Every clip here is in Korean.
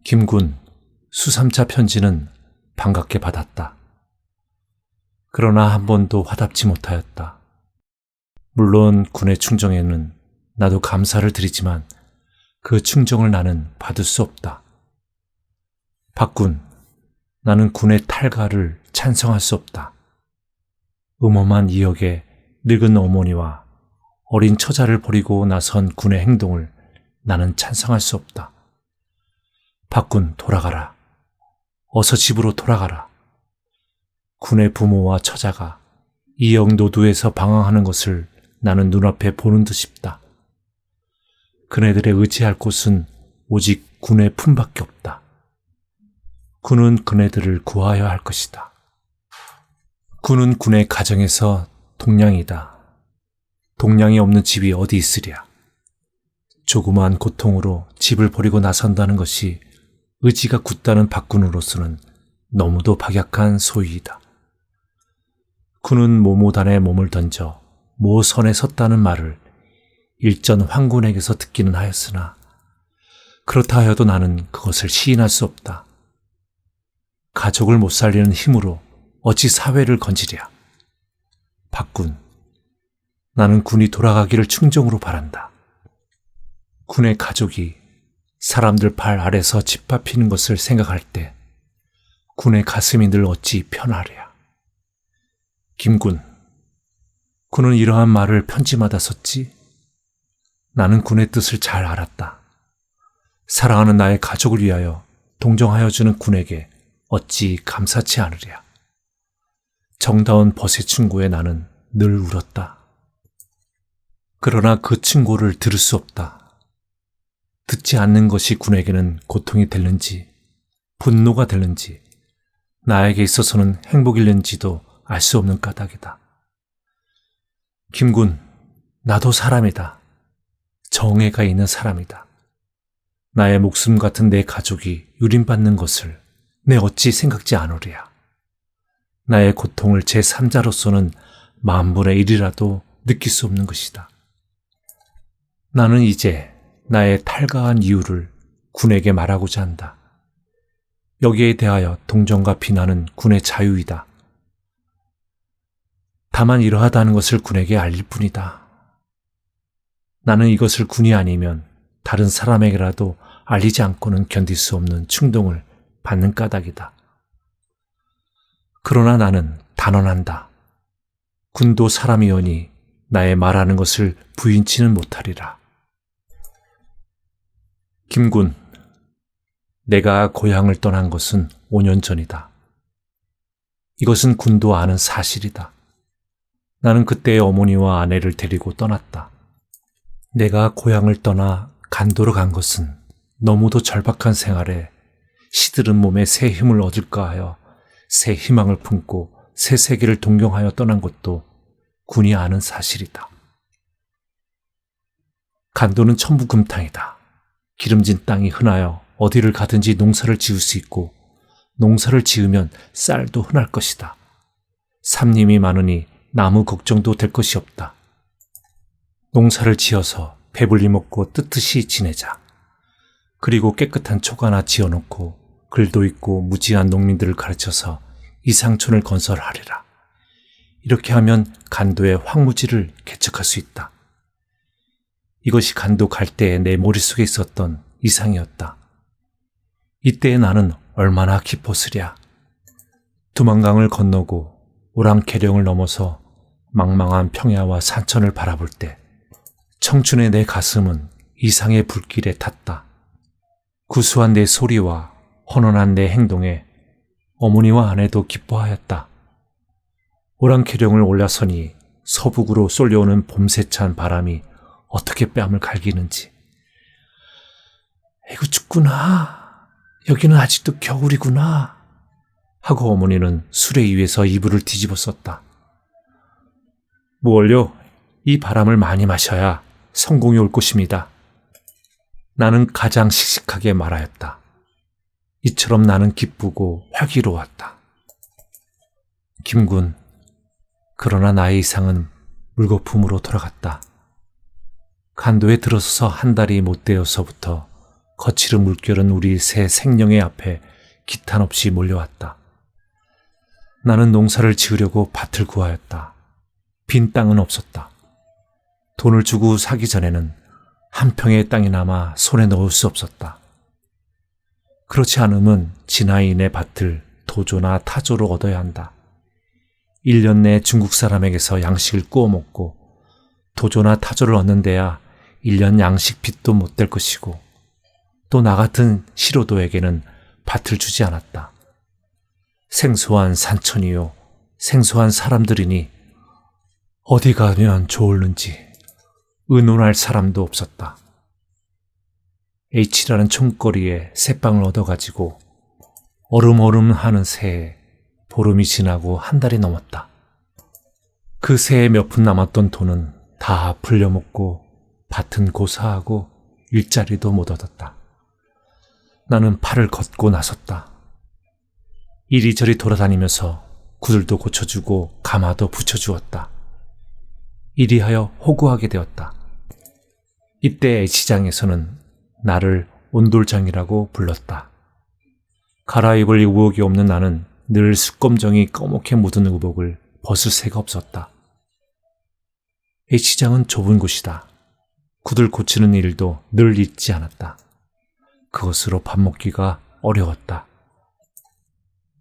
김군 수삼차 편지는 반갑게 받았다. 그러나 한 번도 화답지 못하였다. 물론 군의 충정에는 나도 감사를 드리지만 그 충정을 나는 받을 수 없다. 박군, 나는 군의 탈가를 찬성할 수 없다. 음험한 이역의 늙은 어머니와 어린 처자를 버리고 나선 군의 행동을 나는 찬성할 수 없다. 박군, 돌아가라. 어서 집으로 돌아가라. 군의 부모와 처자가 이역 노두에서 방황하는 것을 나는 눈앞에 보는 듯 싶다. 그네들의 의지할 곳은 오직 군의 품밖에 없다. 군은 그네들을 구하여야 할 것이다. 군은 군의 가정에서 동량이다. 동량이 없는 집이 어디 있으랴. 조그마한 고통으로 집을 버리고 나선다는 것이 의지가 굳다는 박군으로서는 너무도 박약한 소위이다. 군은 모모단에 몸을 던져 모선에 섰다는 말을 일전 황군에게서 듣기는 하였으나 그렇다 하여도 나는 그것을 시인할 수 없다. 가족을 못 살리는 힘으로 어찌 사회를 건지랴. 박군, 나는 군이 돌아가기를 충정으로 바란다. 군의 가족이 사람들 발 아래서 짓밟히는 것을 생각할 때 군의 가슴이 늘 어찌 편하랴. 김군, 군은 이러한 말을 편지마다 썼지. 나는 군의 뜻을 잘 알았다. 사랑하는 나의 가족을 위하여 동정하여 주는 군에게 어찌 감사치 않으랴. 정다운 벗의 충고에 나는 늘 울었다. 그러나 그 충고를 들을 수 없다. 듣지 않는 것이 군에게는 고통이 될는지 분노가 될는지 나에게 있어서는 행복일는지도 알 수 없는 까닭이다. 김군, 나도 사람이다. 정의가 있는 사람이다. 나의 목숨 같은 내 가족이 유린받는 것을 내 어찌 생각지 않으랴. 나의 고통을 제3자로서는 만분의 1이라도 느낄 수 없는 것이다. 나는 이제 나의 탈가한 이유를 군에게 말하고자 한다. 여기에 대하여 동정과 비난은 군의 자유이다. 다만 이러하다는 것을 군에게 알릴 뿐이다. 나는 이것을 군이 아니면 다른 사람에게라도 알리지 않고는 견딜 수 없는 충동을 받는 까닭이다. 그러나 나는 단언한다. 군도 사람이오니 나의 말하는 것을 부인치는 못하리라. 김군, 내가 고향을 떠난 것은 5년 전이다. 이것은 군도 아는 사실이다. 나는 그때의 어머니와 아내를 데리고 떠났다. 내가 고향을 떠나 간도로 간 것은 너무도 절박한 생활에 시들은 몸에 새 힘을 얻을까 하여 새 희망을 품고 새 세계를 동경하여 떠난 것도 군이 아는 사실이다. 간도는 천부금탕이다. 기름진 땅이 흔하여 어디를 가든지 농사를 지을 수 있고 농사를 지으면 쌀도 흔할 것이다. 삼림이 많으니 나무 걱정도 될 것이 없다. 농사를 지어서 배불리 먹고 뜨뜻이 지내자. 그리고 깨끗한 촉 하나 지어놓고 글도 있고 무지한 농민들을 가르쳐서 이상촌을 건설하리라. 이렇게 하면 간도의 황무지를 개척할 수 있다. 이것이 간도 갈 때에 내 머릿속에 있었던 이상이었다. 이때에 나는 얼마나 기뻤으랴. 두만강을 건너고 오랑캐령을 넘어서 망망한 평야와 산천을 바라볼 때 청춘의 내 가슴은 이상의 불길에 탔다. 구수한 내 소리와 헌헌한 내 행동에 어머니와 아내도 기뻐하였다. 오랑캐령을 올라서니 서북으로 쏠려오는 봄새찬 바람이 어떻게 뺨을 갈기는지. 에구 춥구나. 여기는 아직도 겨울이구나. 하고 어머니는 수레 위에서 이불을 뒤집어 썼다. 뭘요? 이 바람을 많이 마셔야 성공이 올 것입니다. 나는 가장 씩씩하게 말하였다. 이처럼 나는 기쁘고 활기로웠다. 김군, 그러나 나의 이상은 물거품으로 돌아갔다. 간도에 들어서서 한 달이 못 되어서부터 거칠은 물결은 우리 새 생명의 앞에 기탄 없이 몰려왔다. 나는 농사를 지으려고 밭을 구하였다. 빈 땅은 없었다. 돈을 주고 사기 전에는 한 평의 땅이나마 손에 넣을 수 없었다. 그렇지 않으면 지나인의 밭을 도조나 타조로 얻어야 한다. 1년 내 중국 사람에게서 양식을 구워 먹고 도조나 타조를 얻는 데야 1년 양식 빚도 못 될 것이고 또 나 같은 시로도에게는 밭을 주지 않았다. 생소한 산천이요 생소한 사람들이니 어디 가면 좋을는지 의논할 사람도 없었다. H라는 총거리에 새빵을 얻어가지고 얼음얼음 하는 새에 보름이 지나고 한 달이 넘었다. 그 새에 몇 푼 남았던 돈은 다 불려먹고 밭은 고사하고 일자리도 못 얻었다. 나는 팔을 걷고 나섰다. 이리저리 돌아다니면서 구들도 고쳐주고 가마도 붙여주었다. 이리하여 호구하게 되었다. 이때 시장에서는 나를 온돌장이라고 불렀다. 갈아입을 의복이 없는 나는 늘 숯검정이 꺼멓게 묻은 의복을 벗을 새가 없었다. H장은 좁은 곳이다. 구들 고치는 일도 늘 잊지 않았다. 그것으로 밥 먹기가 어려웠다.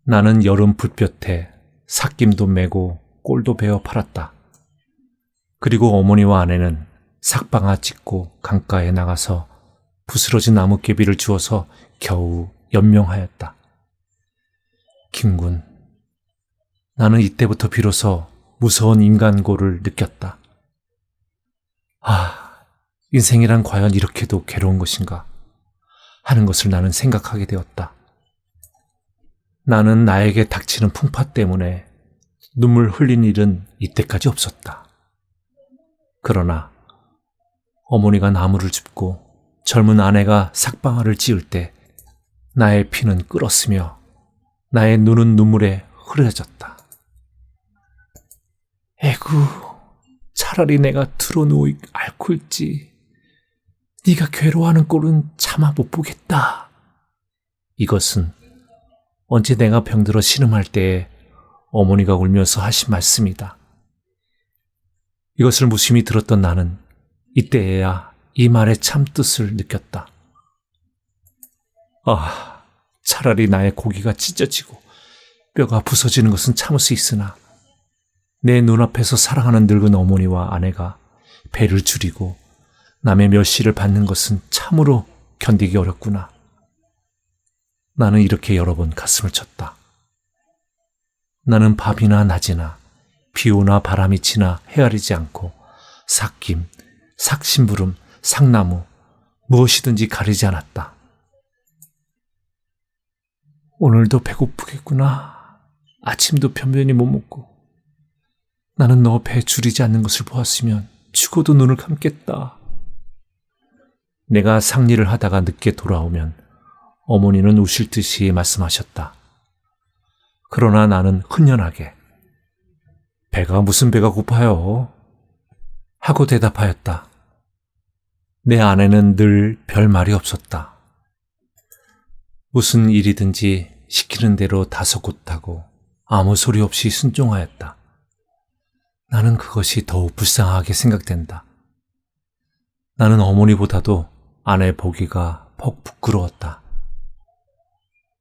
나는 여름 불볕에 삭김도 메고 꼴도 베어 팔았다. 그리고 어머니와 아내는 삭방아 찢고 강가에 나가서 부스러진 나뭇개비를 주워서 겨우 연명하였다. 김군, 나는 이때부터 비로소 무서운 인간고를 느꼈다. 인생이란 과연 이렇게도 괴로운 것인가 하는 것을 나는 생각하게 되었다. 나는 나에게 닥치는 풍파 때문에 눈물 흘린 일은 이때까지 없었다. 그러나 어머니가 나무를 줍고 젊은 아내가 삭방아를 찧을 때 나의 피는 끓었으며 나의 눈은 눈물에 흐려졌다. 에구, 차라리 내가 드러누워 앓고 있지. 네가 괴로워하는 꼴은 차마 못 보겠다. 이것은 언제 내가 병들어 신음할 때에 어머니가 울면서 하신 말씀이다. 이것을 무심히 들었던 나는 이때에야 이 말의 참 뜻을 느꼈다. 차라리 나의 고기가 찢어지고 뼈가 부서지는 것은 참을 수 있으나 내 눈앞에서 사랑하는 늙은 어머니와 아내가 배를 줄이고 남의 멸시를 받는 것은 참으로 견디기 어렵구나. 나는 이렇게 여러 번 가슴을 쳤다. 나는 밤이나 낮이나 비오나 바람이 치나 헤아리지 않고 삭김, 삭심부름, 삭나무 무엇이든지 가리지 않았다. 오늘도 배고프겠구나. 아침도 변변히 못 먹고. 나는 너 배 줄이지 않는 것을 보았으면 죽어도 눈을 감겠다. 내가 삭일을 하다가 늦게 돌아오면 어머니는 우실 듯이 말씀하셨다. 그러나 나는 흔연하게 배가 무슨 배가 고파요? 하고 대답하였다. 내 아내는 늘 별 말이 없었다. 무슨 일이든지 시키는 대로 다소곳하고 아무 소리 없이 순종하였다. 나는 그것이 더욱 불쌍하게 생각된다. 나는 어머니보다도 아내 보기가 퍽 부끄러웠다.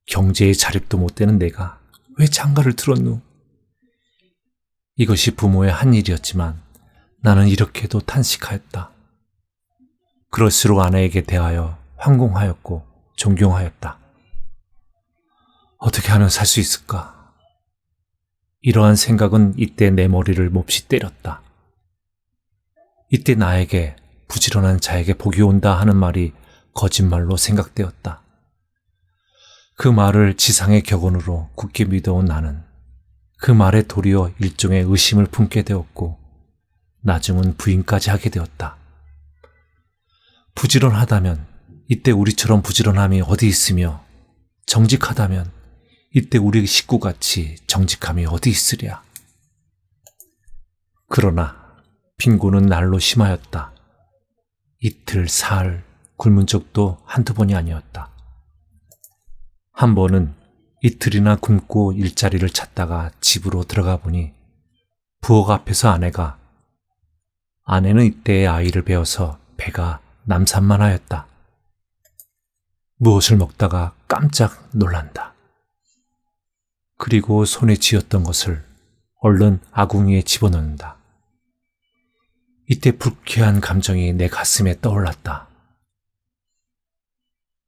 경제의 자립도 못 되는 내가 왜 장가를 들었누? 이것이 부모의 한 일이었지만 나는 이렇게도 탄식하였다. 그럴수록 아내에게 대하여 황공하였고 존경하였다. 어떻게 하면 살 수 있을까? 이러한 생각은 이때 내 머리를 몹시 때렸다. 이때 나에게 부지런한 자에게 복이 온다 하는 말이 거짓말로 생각되었다. 그 말을 지상의 격언으로 굳게 믿어온 나는 그 말에 도리어 일종의 의심을 품게 되었고 나중은 부인까지 하게 되었다. 부지런하다면 이때 우리처럼 부지런함이 어디 있으며 정직하다면 이때 우리 식구같이 정직함이 어디 있으랴. 그러나 빈곤은 날로 심하였다. 이틀, 사흘, 굶은 적도 한두 번이 아니었다. 한 번은 이틀이나 굶고 일자리를 찾다가 집으로 들어가 보니 부엌 앞에서 아내는 이때의 아이를 배워서 배가 남산만하였다. 무엇을 먹다가 깜짝 놀란다. 그리고 손에 쥐었던 것을 얼른 아궁이에 집어넣는다. 이때 불쾌한 감정이 내 가슴에 떠올랐다.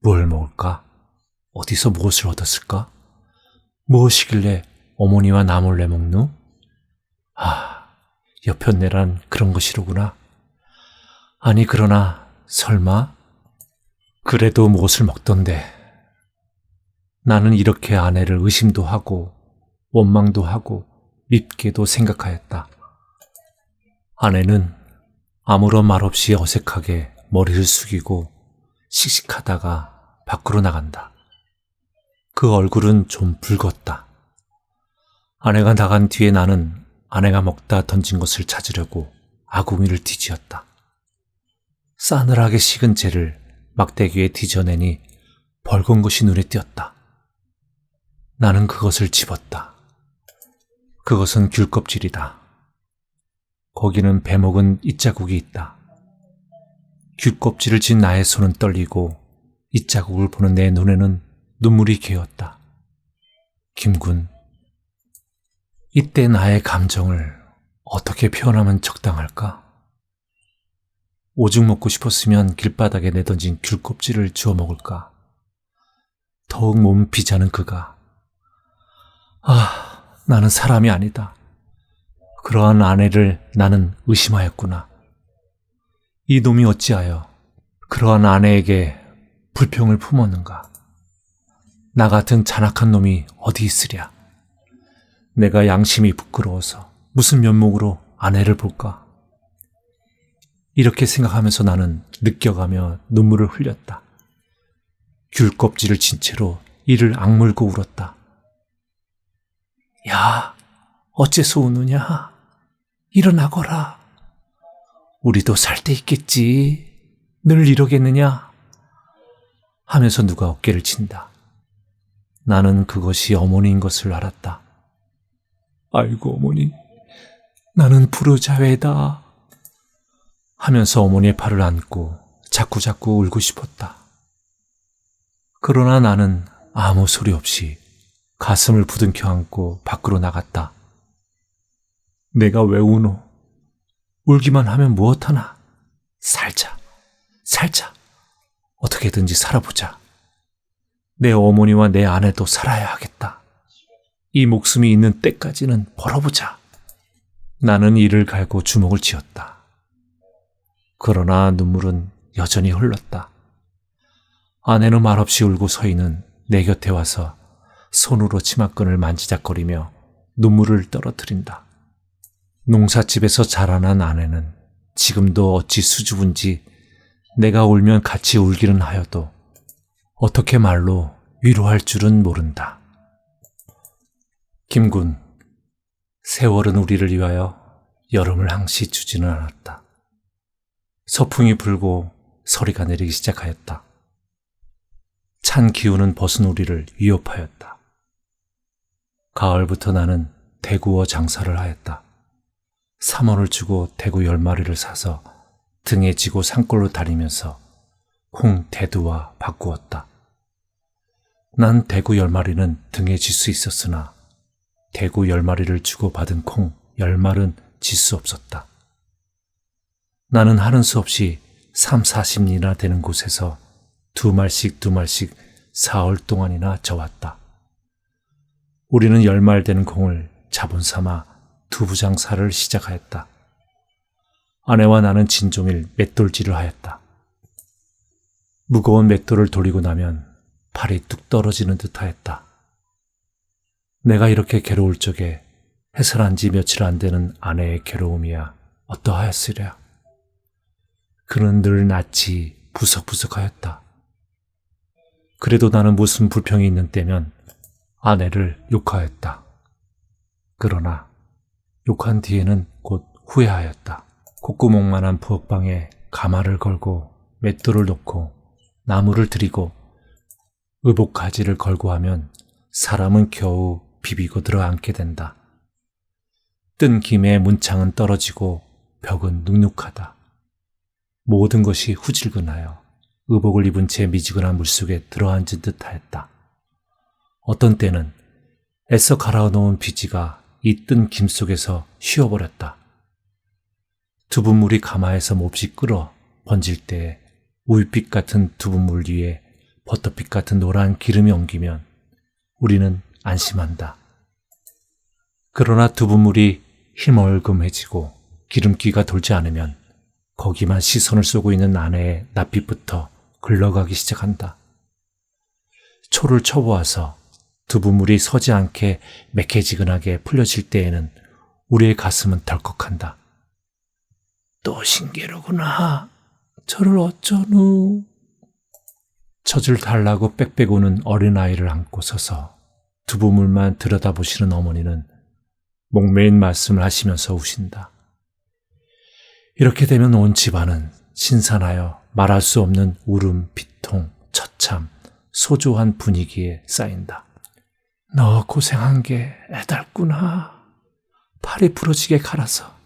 뭘 먹을까? 어디서 무엇을 얻었을까? 무엇이길래 어머니와 나 몰래 먹누? 여편네란 그런 것이로구나. 아니 그러나 설마? 그래도 무엇을 먹던데. 나는 이렇게 아내를 의심도 하고 원망도 하고 밉게도 생각하였다. 아내는 아무런 말 없이 어색하게 머리를 숙이고 씩씩하다가 밖으로 나간다. 그 얼굴은 좀 붉었다. 아내가 나간 뒤에 나는 아내가 먹다 던진 것을 찾으려고 아궁이를 뒤지었다. 싸늘하게 식은 재를 막대기에 뒤져내니 벌건 것이 눈에 띄었다. 나는 그것을 집었다. 그것은 귤 껍질이다. 거기는 배먹은 잇자국이 있다. 귤 껍질을 진 나의 손은 떨리고 잇자국을 보는 내 눈에는 눈물이 개었다. 김군, 이때 나의 감정을 어떻게 표현하면 적당할까? 오죽 먹고 싶었으면 길바닥에 내던진 귤 껍질을 주워 먹을까? 더욱 몸 비자는 그가 나는 사람이 아니다. 그러한 아내를 나는 의심하였구나. 이 놈이 어찌하여 그러한 아내에게 불평을 품었는가? 나 같은 잔악한 놈이 어디 있으랴? 내가 양심이 부끄러워서 무슨 면목으로 아내를 볼까? 이렇게 생각하면서 나는 느껴가며 눈물을 흘렸다. 귤 껍질을 진 채로 이를 악물고 울었다. 야, 어째서 우느냐? 일어나거라. 우리도 살 때 있겠지. 늘 이러겠느냐? 하면서 누가 어깨를 친다. 나는 그것이 어머니인 것을 알았다. 아이고 어머니, 나는 불효자외다. 하면서 어머니의 팔을 안고 자꾸자꾸 울고 싶었다. 그러나 나는 아무 소리 없이 가슴을 부둥켜 안고 밖으로 나갔다. 내가 왜 우노? 울기만 하면 무엇하나? 살자. 어떻게든지 살아보자. 내 어머니와 내 아내도 살아야 하겠다. 이 목숨이 있는 때까지는 벌어보자. 나는 이를 갈고 주먹을 쥐었다. 그러나 눈물은 여전히 흘렀다. 아내는 말없이 울고 서 있는 내 곁에 와서 손으로 치마끈을 만지작거리며 눈물을 떨어뜨린다. 농사집에서 자라난 아내는 지금도 어찌 수줍은지 내가 울면 같이 울기는 하여도 어떻게 말로 위로할 줄은 모른다. 김군, 세월은 우리를 위하여 여름을 항시 주지는 않았다. 서풍이 불고 서리가 내리기 시작하였다. 찬 기운은 벗은 우리를 위협하였다. 가을부터 나는 대구어 장사를 하였다. 3원을 주고 대구 10마리를 사서 등에 지고 산골로 다니면서 콩 대두와 바꾸었다. 난 대구 10마리는 등에 질 수 있었으나 대구 10마리를 주고 받은 콩 10말은 질 수 없었다. 나는 하는 수 없이 3, 40리나 되는 곳에서 두 말씩 사흘 동안이나 져왔다. 우리는 10말 되는 콩을 자본 삼아 두부 장사를 시작하였다. 아내와 나는 진종일 맷돌질을 하였다. 무거운 맷돌을 돌리고 나면 팔이 뚝 떨어지는 듯 하였다. 내가 이렇게 괴로울 적에 해산한 지 며칠 안 되는 아내의 괴로움이야 어떠하였으랴. 그는 늘 낯이 부석부석하였다. 그래도 나는 무슨 불평이 있는 때면 아내를 욕하였다. 그러나 욕한 뒤에는 곧 후회하였다. 콧구멍만한 부엌방에 가마를 걸고 맷돌을 놓고 나무를 들이고 의복가지를 걸고 하면 사람은 겨우 비비고 들어앉게 된다. 뜬 김에 문창은 떨어지고 벽은 눅눅하다. 모든 것이 후질근하여 의복을 입은 채 미지근한 물속에 들어앉은 듯하였다. 어떤 때는 애써 갈아놓은 비지가 이 뜬 김 속에서 쉬어버렸다. 두부물이 가마에서 몹시 끓어 번질 때에 우윳빛 같은 두부물 위에 버터빛 같은 노란 기름이 엉기면 우리는 안심한다. 그러나 두부물이 희멀금해지고 기름기가 돌지 않으면 거기만 시선을 쏘고 있는 아내의 낯빛부터 글러가기 시작한다. 초를 쳐보아서 두부물이 서지 않게 매캐지근하게 풀려질 때에는 우리의 가슴은 덜컥한다. 또 신기로구나. 저를 어쩌누. 젖을 달라고 빽빽 우는 어린아이를 안고 서서 두부물만 들여다보시는 어머니는 목매인 말씀을 하시면서 우신다. 이렇게 되면 온 집안은 신선하여 말할 수 없는 울음, 비통, 처참, 소조한 분위기에 쌓인다. 너 고생한 게 애달구나. 팔이 부러지게 갈아서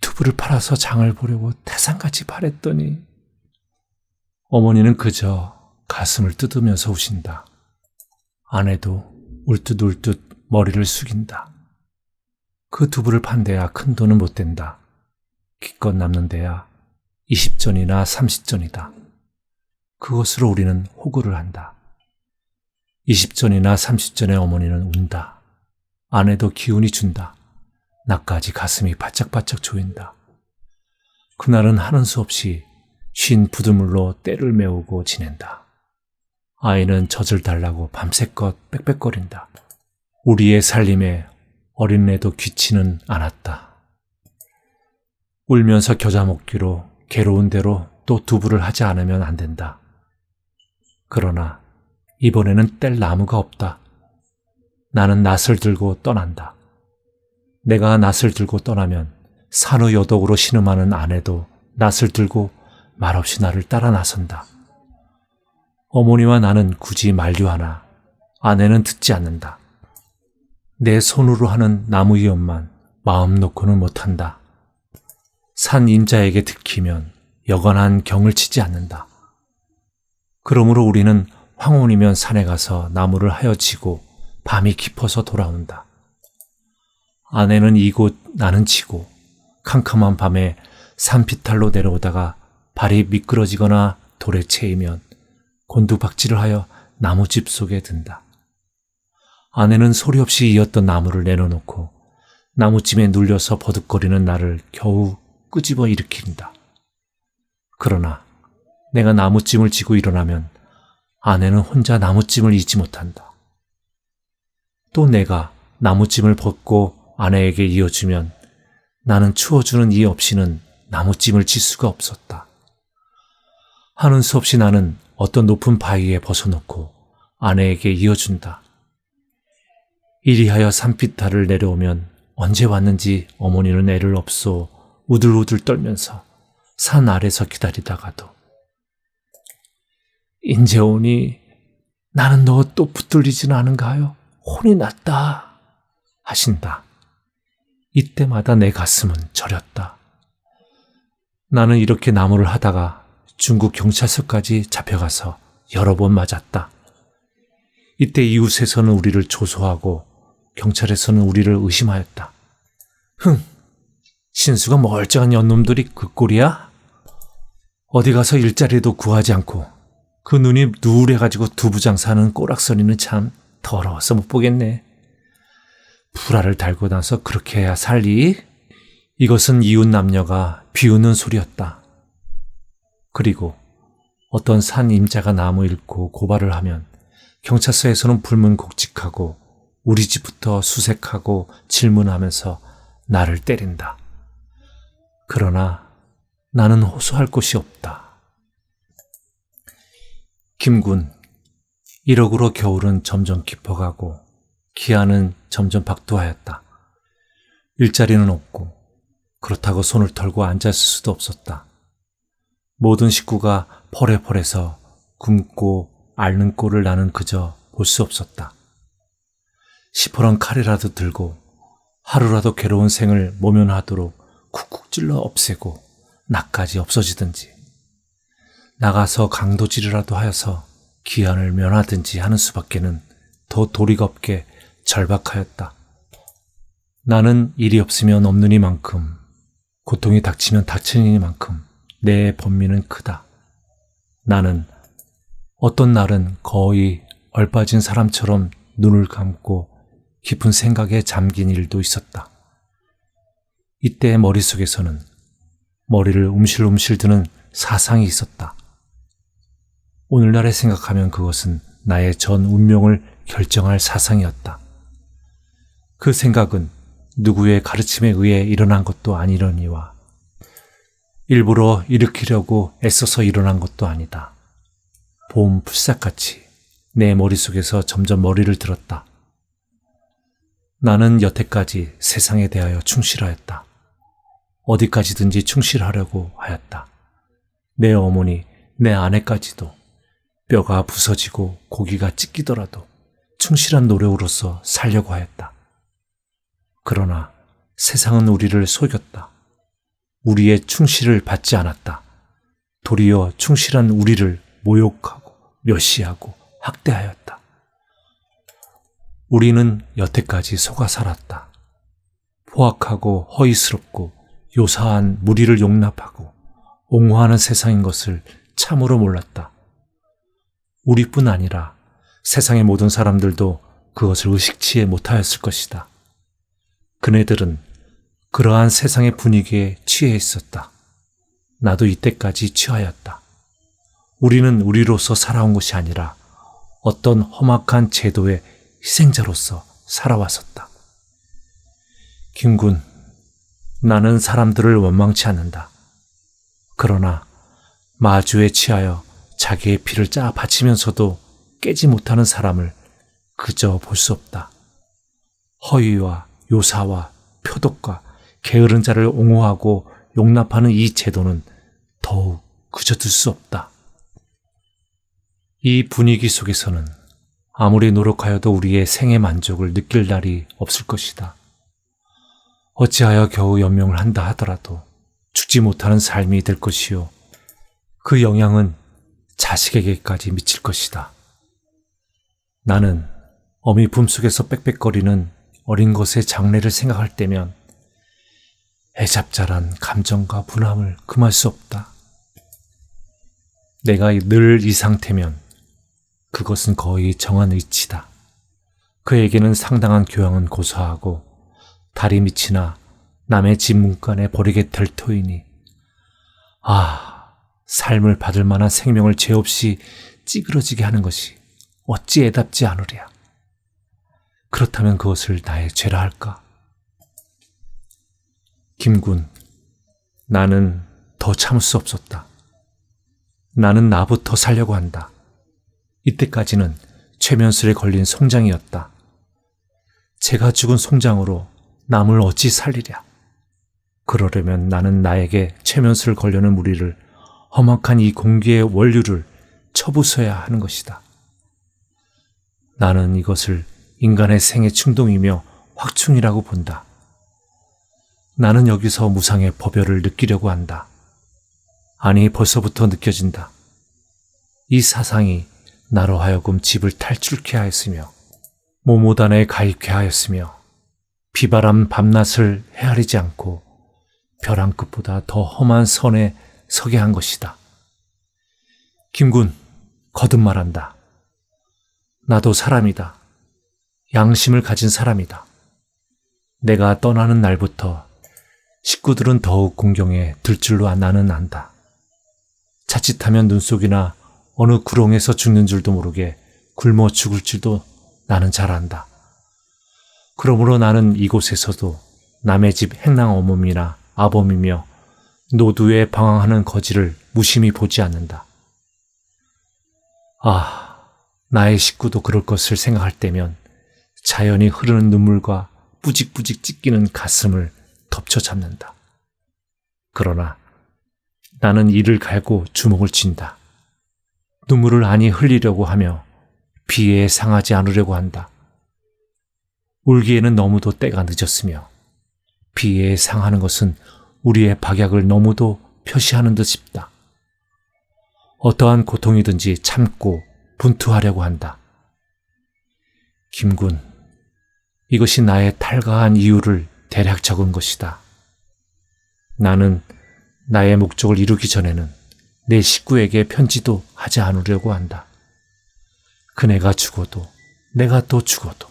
두부를 팔아서 장을 보려고 태산같이 바랬더니. 어머니는 그저 가슴을 뜯으면서 우신다. 아내도 울듯울듯 머리를 숙인다. 그 두부를 판 데야 큰 돈은 못 된다. 기껏 남는 데야 20전이나 30전이다. 그것으로 우리는 호구를 한다. 20전이나 30전의 어머니는 운다. 아내도 기운이 준다. 나까지 가슴이 바짝바짝 조인다. 그날은 하는 수 없이 쉰 부두물로 때를 메우고 지낸다. 아이는 젖을 달라고 밤새껏 빽빽거린다. 우리의 살림에 어린애도 귀치는 않았다. 울면서 겨자 먹기로 괴로운 대로 또 두부를 하지 않으면 안 된다. 그러나 이번에는 뗄 나무가 없다. 나는 낫을 들고 떠난다. 내가 낫을 들고 떠나면 산후여독으로 신음하는 아내도 낫을 들고 말없이 나를 따라 나선다. 어머니와 나는 굳이 만류하나 아내는 듣지 않는다. 내 손으로 하는 나무 위험만 마음 놓고는 못한다. 산 임자에게 들키면 여간한 경을 치지 않는다. 그러므로 우리는 황혼이면 산에 가서 나무를 하여치고 밤이 깊어서 돌아온다. 아내는 이곳 나는 지고 캄캄한 밤에 산비탈로 내려오다가 발이 미끄러지거나 돌에 채이면 곤두박질을 하여 나무집 속에 든다. 아내는 소리 없이 이었던 나무를 내려놓고 나무찜에 눌려서 버득거리는 나를 겨우 끄집어 일으킨다. 그러나 내가 나무찜을 지고 일어나면 아내는 혼자 나무찜을 잊지 못한다. 또 내가 나무찜을 벗고 아내에게 이어주면 나는 추워주는 이 없이는 나무찜을 질 수가 없었다. 하는 수 없이 나는 어떤 높은 바위에 벗어놓고 아내에게 이어준다. 이리하여 산비탈을 내려오면 언제 왔는지 어머니는 애를 없소 우들우들 떨면서 산 아래서 기다리다가도 인제 오니 나는 너 또 붙들리지는 않은가요? 혼이 났다 하신다. 이때마다 내 가슴은 저렸다. 나는 이렇게 나무를 하다가 중국 경찰서까지 잡혀가서 여러 번 맞았다. 이때 이웃에서는 우리를 조소하고 경찰에서는 우리를 의심하였다. 신수가 멀쩡한 연놈들이 그 꼴이야? 어디 가서 일자리도 구하지 않고 그 눈이 누울해가지고 두부장 사는 꼬락서리는 참 더러워서 못 보겠네. 불알을 달고 나서 그렇게 해야 살리? 이것은 이웃 남녀가 비웃는 소리였다. 그리고 어떤 산 임자가 나무 잃고 고발을 하면 경찰서에서는 불문곡직하고 우리 집부터 수색하고 질문하면서 나를 때린다. 그러나 나는 호소할 곳이 없다. 김군, 1억으로 겨울은 점점 깊어가고 기한은 점점 박두하였다. 일자리는 없고 그렇다고 손을 털고 앉았을 수도 없었다. 모든 식구가 펄해펄해서 굶고 앓는 꼴을 나는 그저 볼 수 없었다. 시퍼런 칼이라도 들고 하루라도 괴로운 생을 모면하도록 쿡쿡 찔러 없애고 나까지 없어지든지 나가서 강도질이라도 하여서 기한을 면하든지 하는 수밖에는 더 도리가 없게 절박하였다. 나는 일이 없으면 없느니만큼 고통이 닥치면 닥치니만큼 내 번민은 크다. 나는 어떤 날은 거의 얼빠진 사람처럼 눈을 감고 깊은 생각에 잠긴 일도 있었다. 이때 머릿속에서는 머리를 움실움실 드는 사상이 있었다. 오늘날에 생각하면 그것은 나의 전 운명을 결정할 사상이었다. 그 생각은 누구의 가르침에 의해 일어난 것도 아니려니와 일부러 일으키려고 애써서 일어난 것도 아니다. 봄 풀싹같이 내 머릿속에서 점점 머리를 들었다. 나는 여태까지 세상에 대하여 충실하였다. 어디까지든지 충실하려고 하였다. 내 어머니, 내 아내까지도 뼈가 부서지고 고기가 찢기더라도 충실한 노력으로서 살려고 하였다. 그러나 세상은 우리를 속였다. 우리의 충실을 받지 않았다. 도리어 충실한 우리를 모욕하고 멸시하고 학대하였다. 우리는 여태까지 속아 살았다. 포악하고 허위스럽고 요사한 무리를 용납하고 옹호하는 세상인 것을 참으로 몰랐다. 우리뿐 아니라 세상의 모든 사람들도 그것을 의식치 못하였을 것이다. 그네들은 그러한 세상의 분위기에 취해 있었다. 나도 이때까지 취하였다. 우리는 우리로서 살아온 것이 아니라 어떤 험악한 제도의 희생자로서 살아왔었다. 김군, 나는 사람들을 원망치 않는다. 그러나 마주에 취하여 자기의 피를 짜 바치면서도 깨지 못하는 사람을 그저 볼 수 없다. 허위와 요사와 표독과 게으른 자를 옹호하고 용납하는 이 제도는 더욱 그저들 수 없다. 이 분위기 속에서는 아무리 노력하여도 우리의 생의 만족을 느낄 날이 없을 것이다. 어찌하여 겨우 연명을 한다 하더라도 죽지 못하는 삶이 될 것이요. 그 영향은 자식에게까지 미칠 것이다. 나는 어미 품속에서 빽빽거리는 어린 것의 장래를 생각할 때면 애잡자란 감정과 분함을 금할 수 없다. 내가 늘 이 상태면 그것은 거의 정한 의치다. 그에게는 상당한 교양은 고사하고 다리 밑이나 남의 집 문간에 버리게 될 터이니 삶을 받을 만한 생명을 죄 없이 찌그러지게 하는 것이 어찌 애답지 않으랴. 그렇다면 그것을 나의 죄라 할까? 김군, 나는 더 참을 수 없었다. 나는 나부터 살려고 한다. 이때까지는 최면술에 걸린 송장이었다. 제가 죽은 송장으로 남을 어찌 살리랴. 그러려면 나는 나에게 최면술을 걸려는 무리를 험악한 이 공기의 원류를 쳐부숴야 하는 것이다. 나는 이것을 인간의 생의 충동이며 확충이라고 본다. 나는 여기서 무상의 법열을 느끼려고 한다. 아니, 벌써부터 느껴진다. 이 사상이 나로 하여금 집을 탈출케 하였으며 모모단에 가입케 하였으며 비바람 밤낮을 헤아리지 않고 벼랑 끝보다 더 험한 선에 서게 한 것이다. 김군, 거듭 말한다. 나도 사람이다. 양심을 가진 사람이다. 내가 떠나는 날부터 식구들은 더욱 공경에 들 줄로 나는 안다. 자칫하면 눈 속이나 어느 구렁에서 죽는 줄도 모르게 굶어 죽을 줄도 나는 잘 안다. 그러므로 나는 이곳에서도 남의 집 행랑 어머니나 아범이며 노두에 방황하는 거지를 무심히 보지 않는다. 나의 식구도 그럴 것을 생각할 때면 자연히 흐르는 눈물과 뿌직뿌직 찢기는 가슴을 덮쳐잡는다. 그러나 나는 이를 갈고 주먹을 쥔다. 눈물을 아니 흘리려고 하며 비애에 상하지 않으려고 한다. 울기에는 너무도 때가 늦었으며 비애에 상하는 것은 우리의 박약을 너무도 표시하는 듯 싶다. 어떠한 고통이든지 참고 분투하려고 한다. 김군, 이것이 나의 탈가한 이유를 대략 적은 것이다. 나는 나의 목적을 이루기 전에는 내 식구에게 편지도 하지 않으려고 한다. 그네가 죽어도 내가 또 죽어도.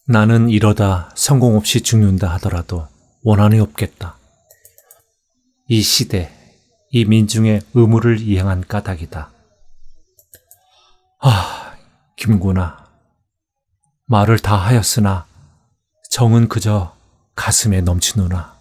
나는 이러다 성공 없이 죽는다 하더라도 원한이 없겠다. 이 시대, 이 민중의 의무를 이행한 까닭이다. 김군아, 말을 다 하였으나 정은 그저 가슴에 넘치노나.